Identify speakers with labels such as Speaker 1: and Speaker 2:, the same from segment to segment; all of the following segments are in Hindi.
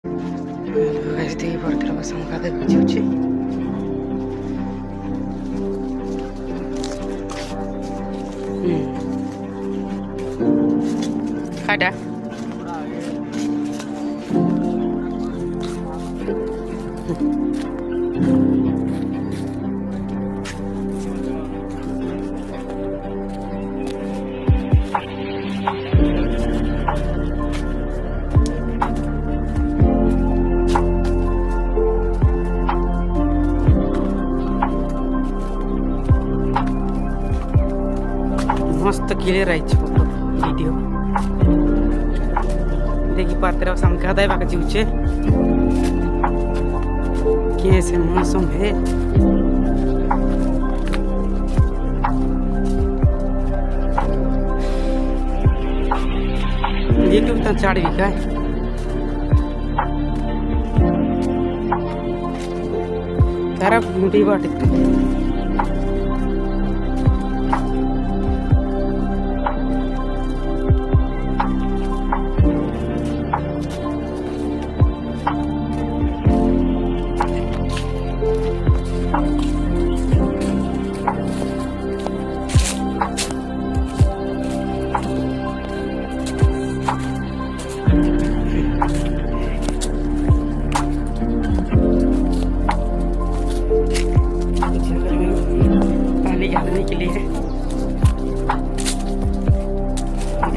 Speaker 1: Este portero pasăm ca de cuciuci. Ada. मस्त क्लियर आइछ फोटो भिडियो देखि पात्र हम गादै बाका जिउ छे कैसे मौसम है यूट्यूब त चाड भी काय तारा मुडी बाटे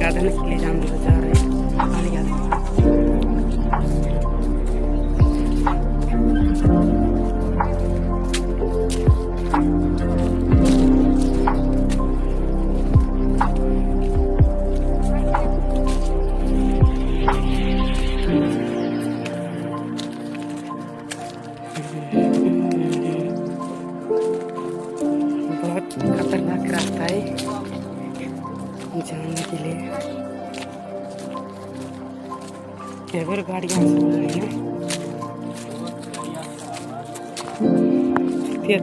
Speaker 1: गाधने के लिए हम लोग जा रहे हैं पानी गाधने। खतरनाक रास्ता है जाने के लिए एवर गाड़ियाँ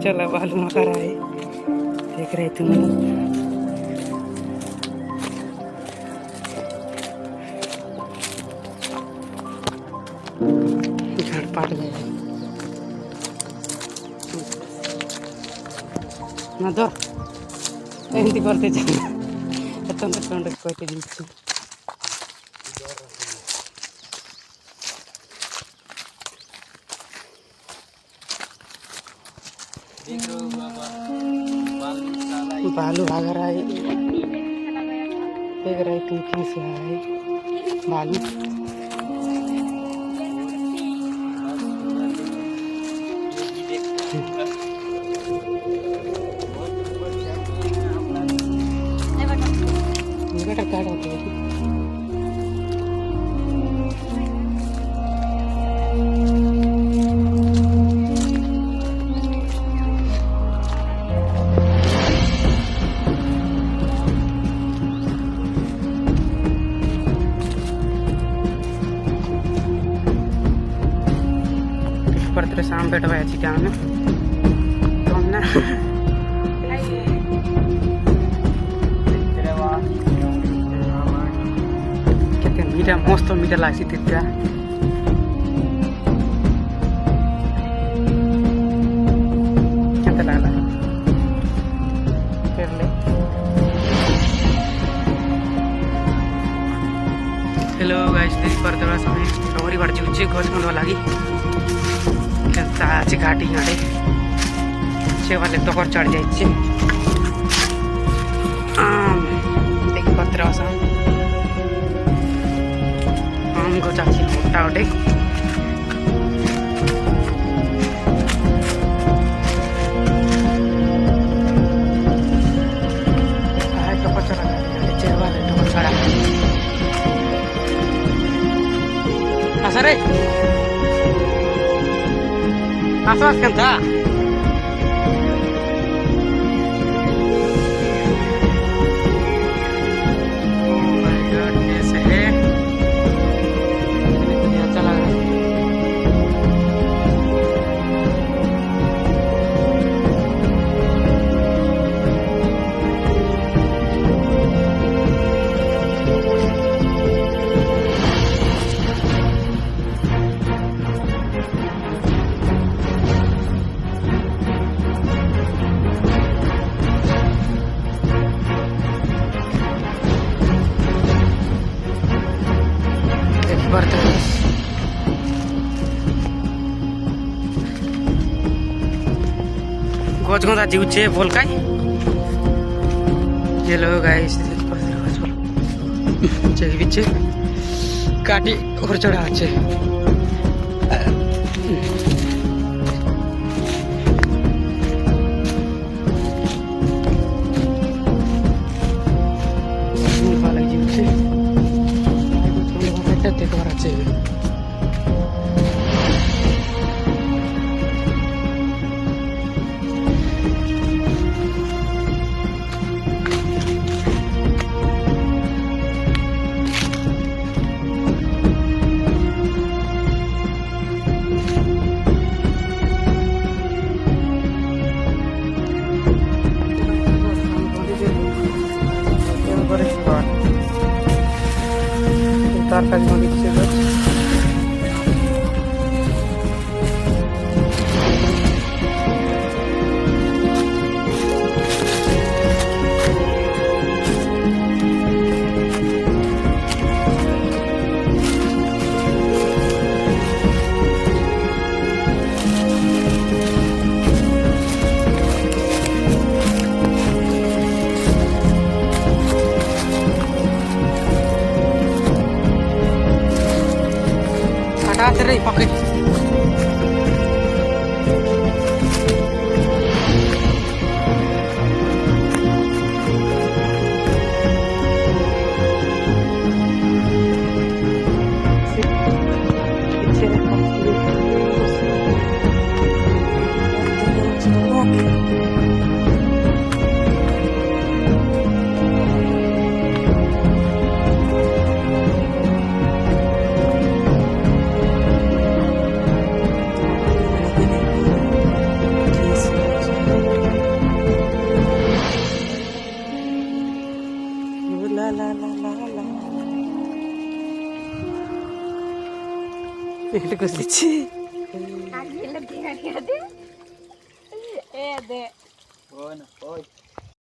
Speaker 1: चला बालू मका रहा है देख रहे तुम झाड़ पाट गए ना तो एमती करते कहते दिन्छु बालू भाग रहा है देख रहे तुम कैसे है बालू कार्ड होते हैं पर तेरे शाम बैठा है चिका में तो ना मीठा मस्त मीठा लाग्छ त्यतिबेला के लाग्ला त्यसले हेलो गाइस देखि पर्दा समय गौरीबाट जिउचे गजमलवा लागि त्यता चाहिँ घाटी हिँडे सेवाले तकर चढ जाइछे देखि पर्दा समय हमको चाची मोटा उठे सर आसपास kan था গজগদা জিউছে বলকাই हेलो गाइस চেক বিচ্ছে কাটি ওর চড়া আছে ভালো জিউছে এটা দেখবার আছে তার কাজ দিচ্ছে रे पकड़ এটা কই দিচ্ছি আর গেলে দেখা দিয়া দে এ দে ওই না ওই